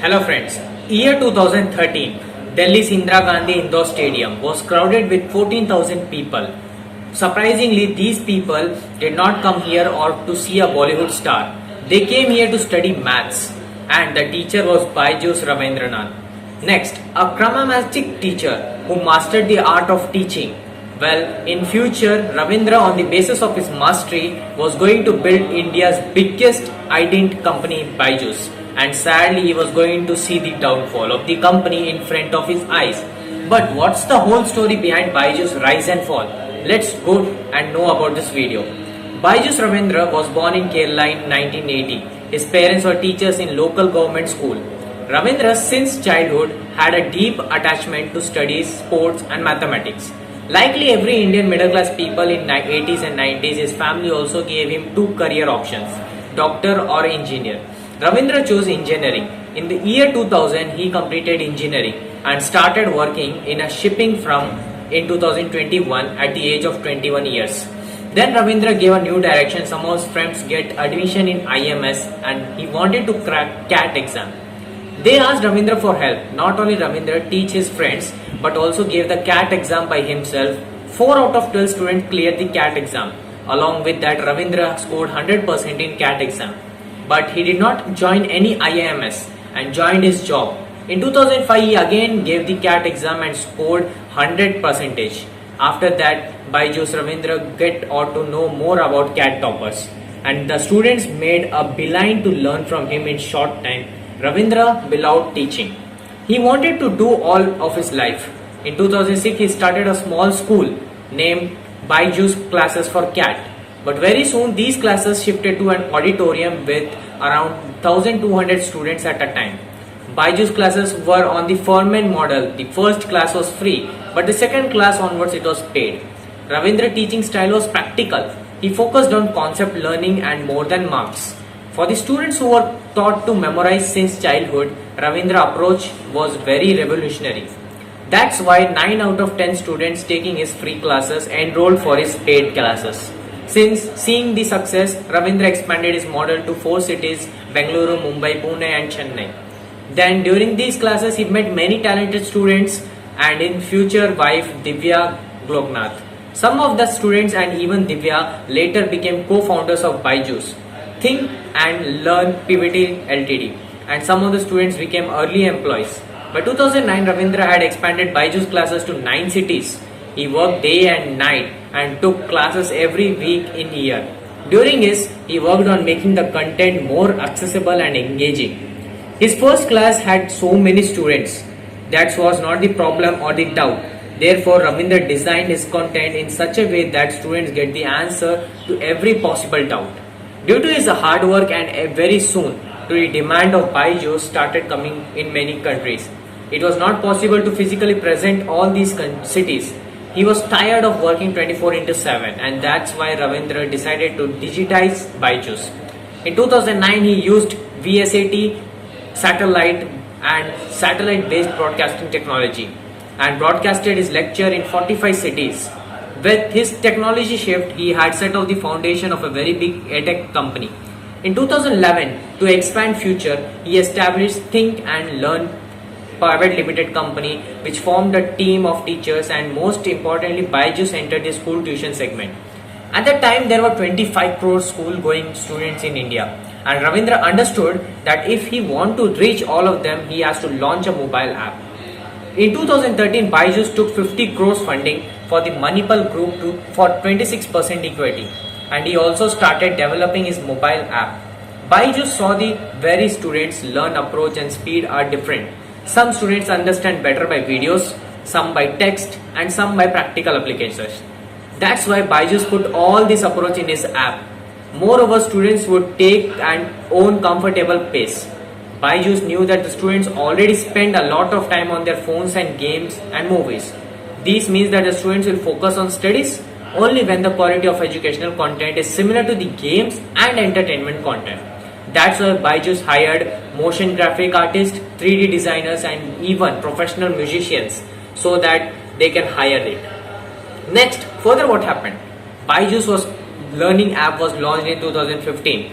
Hello friends, year 2013, Delhi's Indira Gandhi Indoor Stadium was crowded with 14,000 people. Surprisingly, these people did not come here or to see a Bollywood star. They came here to study maths, and the teacher was Byjus Ravendranath. Next, a chromatic teacher who mastered the art of teaching. Well, in future, Ravindra, on the basis of his mastery, was going to build India's biggest ident company, Byjus. And sadly, he was going to see the downfall of the company in front of his eyes. But what's the whole story behind Byjus' rise and fall? Let's go and know about this video. Byjus Ravindra was born in Kerala in 1980. His parents were teachers in local government school. Ravindra, since childhood, had a deep attachment to studies, sports and mathematics. Likely every Indian middle class people in 80s and 90s, his family also gave him two career options, doctor or engineer. Ravindra chose engineering. In the year 2000, he completed engineering and started working in a shipping firm in 2021 at the age of 21 years. Then Ravindra gave a new direction. Some of his friends get admission in IMS and he wanted to crack CAT exam. They asked Ravindra for help. Not only Ravindra teach his friends but also gave the CAT exam by himself. 4 out of 12 students cleared the CAT exam. Along with that, Ravindra scored 100% in CAT exam. But he did not join any IIMS and joined his job. In 2005, he again gave the CAT exam and scored 100%. After that, Byjus Ravindra get out to know more about CAT toppers. And the students made a beeline to learn from him in short time. Ravindra beloved teaching. He wanted to do all of his life. In 2006, he started a small school named Byjus Classes for CAT. But very soon, these classes shifted to an auditorium with around 1,200 students at a time. Byjus classes were on the Furman model. The first class was free, but the second class onwards it was paid. Ravindra teaching style was practical. He focused on concept learning and more than marks. For the students who were taught to memorize since childhood, Ravindra approach was very revolutionary. That's why 9 out of 10 students taking his free classes enrolled for his paid classes. Since seeing the success, Ravindra expanded his model to 4 cities, Bengaluru, Mumbai, Pune and Chennai. Then during these classes, he met many talented students and in future wife Divya Glognath. Some of the students and even Divya later became co-founders of Byjus, Think and Learn PVT Ltd. And some of the students became early employees. By 2009, Ravindra had expanded Byjus classes to 9 cities. He worked day and night and took classes every week in a year. During this, he worked on making the content more accessible and engaging. His first class had so many students. That was not the problem or the doubt. Therefore, Ravindra designed his content in such a way that students get the answer to every possible doubt. Due to his hard work and very soon, the demand of Byjus started coming in many countries. It was not possible to physically present all these cities. He was tired of working 24/7 and that's why Ravindra decided to digitize Byjus. In 2009, he used VSAT satellite and satellite-based broadcasting technology and broadcasted his lecture in 45 cities. With his technology shift, he had set up the foundation of a very big Edtech company. In 2011, to expand future, he established Think and Learn Private Limited Company, which formed a team of teachers and most importantly, Byjus entered the school tuition segment. At that time, there were 25 crore school-going students in India. And Ravindra understood that if he want to reach all of them, he has to launch a mobile app. In 2013, Byjus took 50 crores funding for the Manipal group for 26% equity. And he also started developing his mobile app. Byjus saw the very students learn approach and speed are different. Some students understand better by videos, some by text and some by practical applications. That's why Byjus put all this approach in his app. Moreover, students would take and own comfortable pace. Byjus knew that the students already spend a lot of time on their phones and games and movies. This means that the students will focus on studies only when the quality of educational content is similar to the games and entertainment content. That's why Byjus hired motion graphic artists, 3D designers and even professional musicians so that they can hire it. Next, further what happened? Byjus learning app was launched in 2015.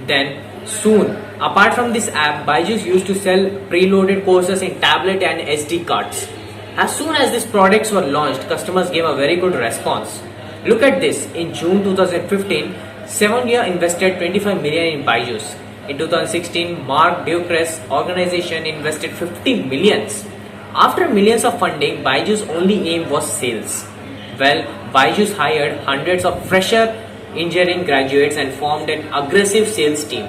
Then Soon, apart from this app, Byjus used to sell preloaded courses in tablet and SD cards. As soon as these products were launched, customers gave a very good response. Look at this. In June 2015, 7-Year invested 25 million in Byjus. In 2016, Mark Ducre's organization invested 50 millions. After millions of funding, Byjus' only aim was sales. Well, Byjus hired hundreds of fresher engineering graduates and formed an aggressive sales team.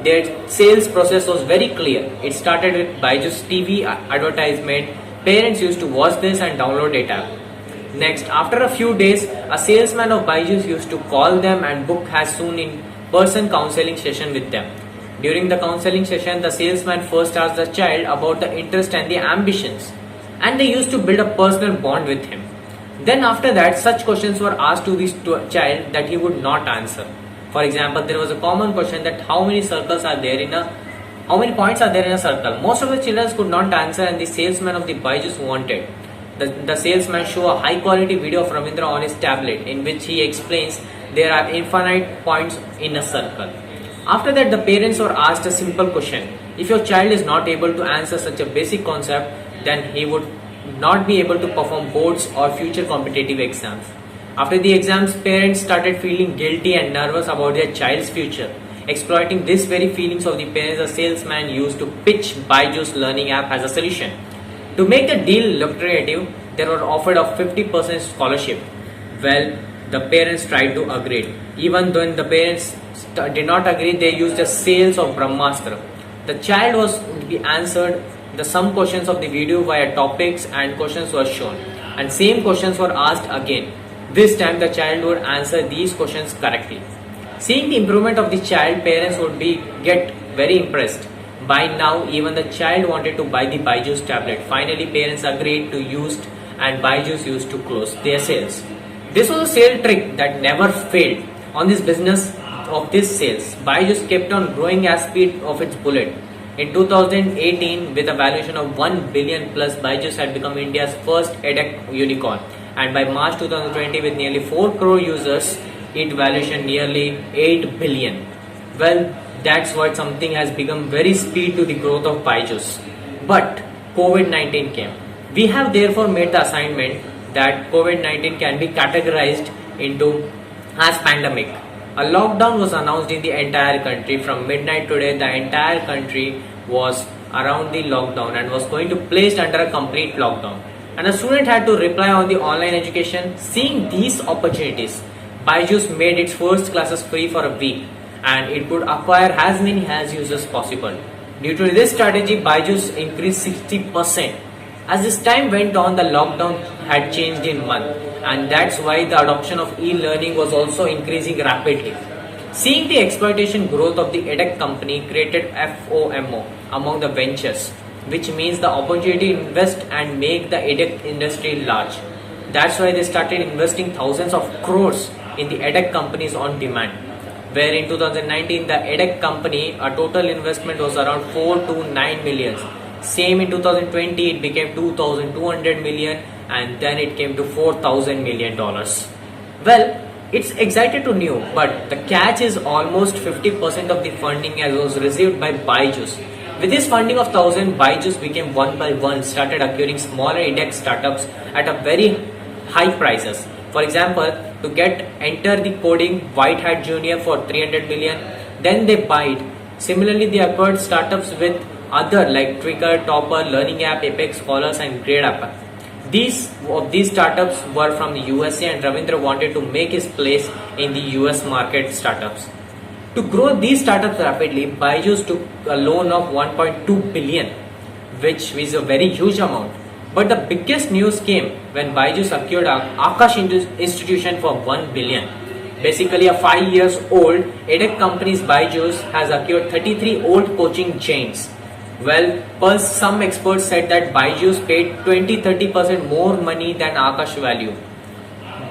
Their sales process was very clear. It started with Byjus TV advertisement. Parents used to watch this and download data. Next, after a few days, a salesman of Byjus used to call them and book as soon in-person counseling session with them. During the counseling session, the salesman first asked the child about the interest and the ambitions, and they used to build a personal bond with him. Then after that, such questions were asked to this child that he would not answer. For example, there was a common question that how many points are there in a circle. Most of the children could not answer, and the salesman of the Byjus wanted. The salesman show a high quality video of Ravindra on his tablet in which he explains there are infinite points in a circle. After that, the parents were asked a simple question. If your child is not able to answer such a basic concept, then he would not be able to perform boards or future competitive exams. After the exams, parents started feeling guilty and nervous about their child's future. Exploiting these very feelings of the parents, the salesman used to pitch Byjus learning app as a solution. To make the deal lucrative, they were offered a 50% scholarship. Well, the parents tried to agree. Even though the parents did not agree, they used the sales of Brahmastra. The child was to be answered some questions of the video via topics, and questions were shown. And same questions were asked again. This time the child would answer these questions correctly. Seeing the improvement of the child, parents would get very impressed. By now, even the child wanted to buy the Byjus tablet. Finally, parents agreed to use, and Byjus used to close their sales. This was a sale trick that never failed. On this business of this sales, Byjus kept on growing as speed of its bullet. In 2018, with a valuation of 1 billion plus, Byjus had become India's first Edtech unicorn. And by March 2020, with nearly 4 crore users, its valuation nearly 8 billion. Well, that's why something has become very speed to the growth of Byjus. But COVID-19 came. We have therefore made the assignment that COVID-19 can be categorized into as pandemic. A lockdown was announced in the entire country. From midnight today, the entire country was around the lockdown and was going to be placed under a complete lockdown. And a student had to reply on the online education. Seeing these opportunities, Byjus made its first classes free for a week, and it could acquire as many as users possible. Due to this strategy, Byjus increased 60%. As this time went on, the lockdown had changed in month, and that's why the adoption of e-learning was also increasing rapidly. Seeing the exploitation growth of the Edtech company created FOMO among the ventures, which means the opportunity to invest and make the Edtech industry large. That's why they started investing thousands of crores in the Edtech companies on demand. Where in 2019, the Edtech company, a total investment was around 4 to 9 million. Same in 2020, it became 2,200 million, and then it came to $4,000 million. Well, it's excited to know, but the catch is almost 50% of the funding as was received by Byjus. With this funding of 1,000, Byjus became one by one started acquiring smaller Edtech startups at a very high prices. For example, to enter the coding White Hat Junior for 300 million, then they buy it. Similarly, they acquired startups with other like Trigger, Topper, Learning App, Apex, Scholars, and Grade App. These startups were from the USA, and Ravindra wanted to make his place in the US market startups. To grow these startups rapidly, Byjus took a loan of 1.2 billion, which is a very huge amount. But the biggest news came when Byjus acquired Akash institution for 1 billion. Basically, a 5 years old Edtech company's Byjus has acquired 33 old coaching chains. Well, some experts said that Byjus paid 20-30% more money than Akash value.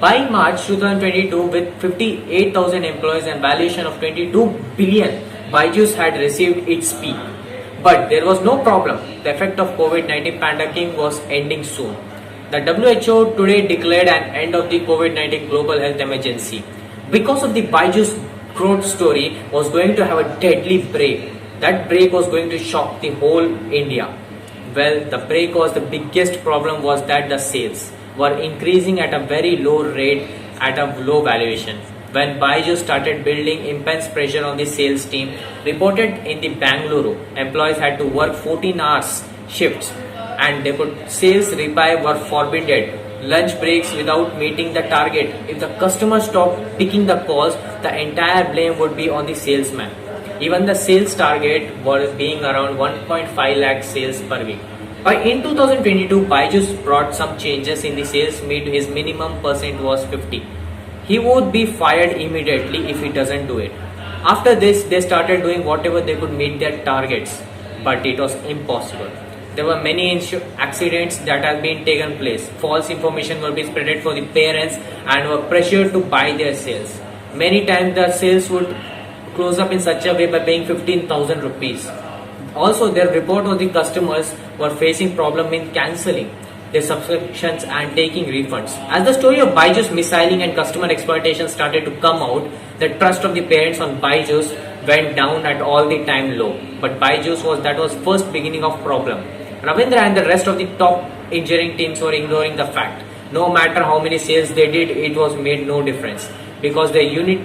By March 2022, with 58,000 employees and valuation of 22 billion, Byjus had received its peak. But there was no problem. The effect of COVID-19 pandemic was ending soon. The WHO today declared an end of the COVID-19 global health emergency. Because of the Byjus growth story was going to have a deadly break. That break was going to shock the whole India. Well, the break was the biggest problem was that the sales were increasing at a very low rate at a low valuation. When Byju started building immense pressure on the sales team, reported in the Bangalore, employees had to work 14 hours shifts and they could sales reply were forbidden. Lunch breaks without meeting the target. If the customer stopped picking the calls, the entire blame would be on the salesman. Even the sales target was being around 1.5 lakh sales per week. By in 2022, Byjus brought some changes in the sales made his minimum percent was 50. He would be fired immediately if he doesn't do it. After this, they started doing whatever they could meet their targets, but it was impossible. There were many accidents that have been taken place. False information will be spreaded for the parents and were pressured to buy their sales. Many times the sales would close up in such a way by paying 15,000 rupees. Also, their report of the customers were facing problem in cancelling their subscriptions and taking refunds. As the story of Byjus missiling and customer exploitation started to come out, the trust of the parents on Byjus went down at all the time low. But Byjus was first beginning of problem. Ravindra and the rest of the top engineering teams were ignoring the fact. No matter how many sales they did, it was made no difference because their unit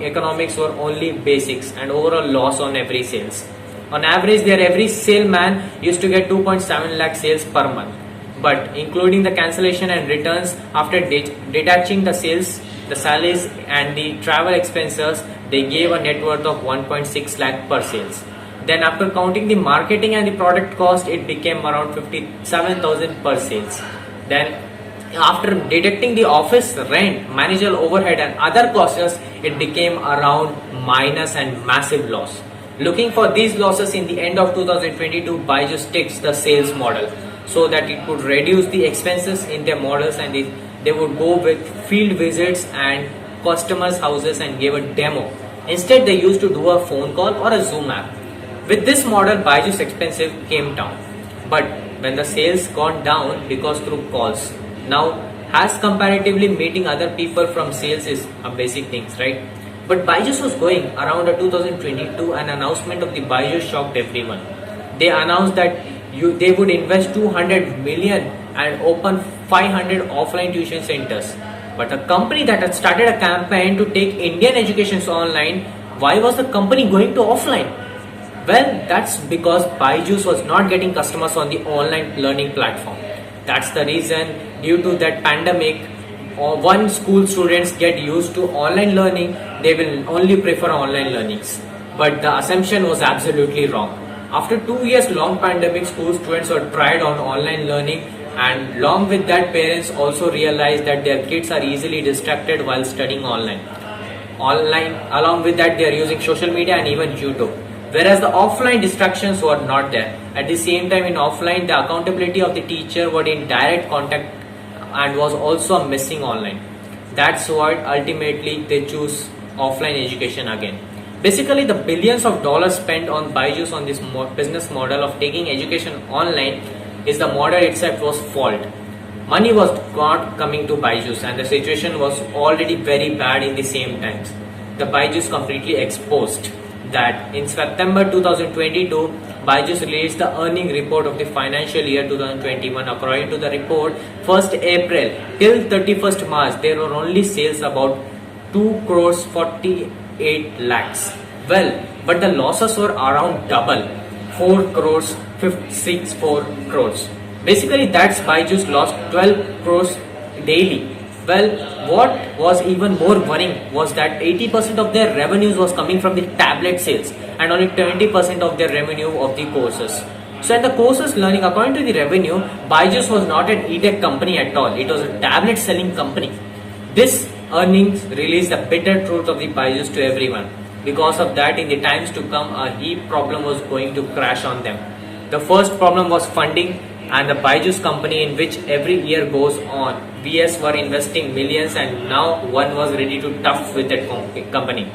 economics were only basics and overall loss on every sales. On average, their every salesman used to get 2.7 lakh sales per month. But including the cancellation and returns, after detaching the sales, the salaries and the travel expenses, they gave a net worth of 1.6 lakh per sales. Then after counting the marketing and the product cost, it became around 57,000 per sales. Then after deducting the office rent, managerial overhead and other costs, it became around minus and massive loss. Looking for these losses in the end of 2022, Byjus takes the sales model so that it could reduce the expenses in their models and they would go with field visits and customers' houses and give a demo. Instead, they used to do a phone call or a Zoom app. With this model, Byjus expensive came down. But when the sales gone down because through calls, now as comparatively meeting other people from sales is a basic things, right? But Byjus was going around 2022, an announcement of the Byjus shocked everyone. They announced that they would invest 200 million and open 500 offline tuition centers. But a company that had started a campaign to take Indian education online, why was the company going to offline? Well, that's because Byjus was not getting customers on the online learning platform. That's the reason due to that pandemic, one school students get used to online learning, they will only prefer online learnings. But the assumption was absolutely wrong. After 2 years long pandemic, school students were tried on online learning and along with that parents also realized that their kids are easily distracted while studying online. Along with that they are using social media and even YouTube. Whereas the offline distractions were not there. At the same time in offline the accountability of the teacher were in direct contact and was also missing online. That's why ultimately they choose offline education again. Basically, the billions of dollars spent on Byjus on this business model of taking education online is the model itself was fault. Money was not coming to Byjus and the situation was already very bad in the same times. The Byjus completely exposed that in September 2022, Byjus released the earning report of the financial year 2021. According to the report, 1st April till 31st March, there were only sales about 2 crores 48 lakhs. Well, but the losses were around double, 4 crores 64 crores. Basically, that's Byjus lost 12 crores daily. Well, what was even more worrying was that 80% of their revenues was coming from the tablet sales and only 20% of their revenue of the courses. So in the courses learning, according to the revenue, Byjus was not an Edtech company at all. It was a tablet selling company. This earnings released the bitter truth of the Byjus to everyone. Because of that, in the times to come, a heap problem was going to crash on them. The first problem was funding, and the Byjus company, in which every year goes on, VS were investing millions and now one was ready to tough with that company.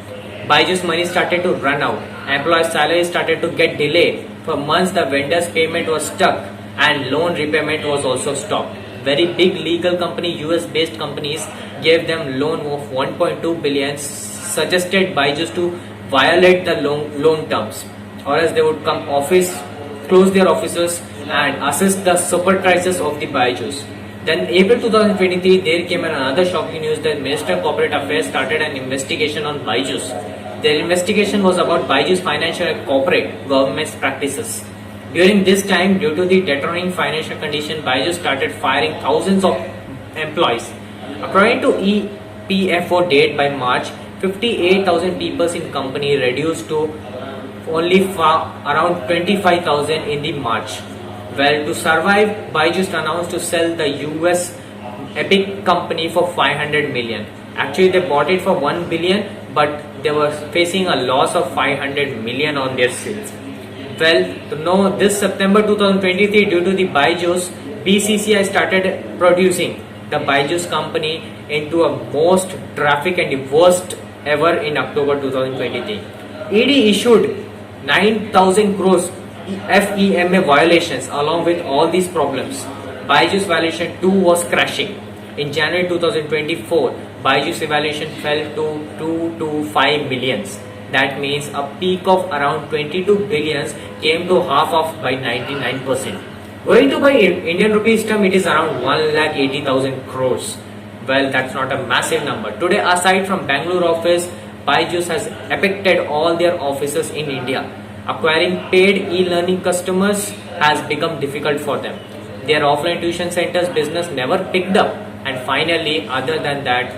Byjus money started to run out, employees' salaries started to get delayed. For months the vendors' payment was stuck and loan repayment was also stopped. Very big legal company, US based companies gave them loan of 1.2 billion suggested Byjus to violate the loan terms, or else they would close their offices and assist the super crisis of the Byjus. Then April 2023, there came another shocking news that Minister of Corporate Affairs started an investigation on Byjus. Their investigation was about Byjus financial and corporate governance practices. During this time, due to the deteriorating financial condition, Byjus started firing thousands of employees. According to EPFO date, by March, 58,000 people in company reduced to only around 25,000 in the March. Well, to survive, Byjus announced to sell the US Epic company for 500 million. Actually, they bought it for 1 billion, but they were facing a loss of 500 million on their sales. Well, to know this September 2023, due to the Byjus, BCCI started producing the Byjus company into a most traffic and the worst ever in October 2023. ED issued 9,000 crores FEMA violations along with all these problems. Byjus valuation 2 was crashing. In January 2024, Byjus evaluation fell to 2 to 5 millions. That means a peak of around 22 billions came to half of by 99%. Going to by Indian rupees term, it is around 1,80,000 crores. Well, that's not a massive number. Today, aside from Bangalore office, Byjus has evicted all their offices in India. Acquiring paid e-learning customers has become difficult for them. Their offline tuition centers business never picked up. And finally, other than that,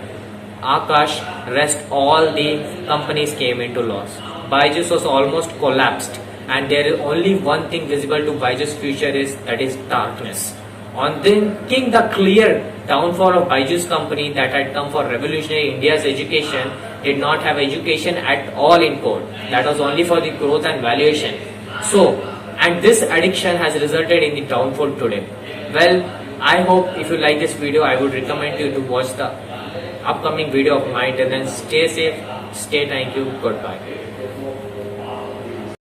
Akash, rest all the companies came into loss. Byjus was almost collapsed, and there is only one thing visible to Byjus' future that is darkness. On thinking the clear downfall of Byjus company that had come for revolutionary India's education, did not have education at all in core. That was only for the growth and valuation. So, and this addiction has resulted in the downfall today. Well, I hope if you like this video, I would recommend you to watch the upcoming video of mine, and then stay safe, stay thank you, goodbye.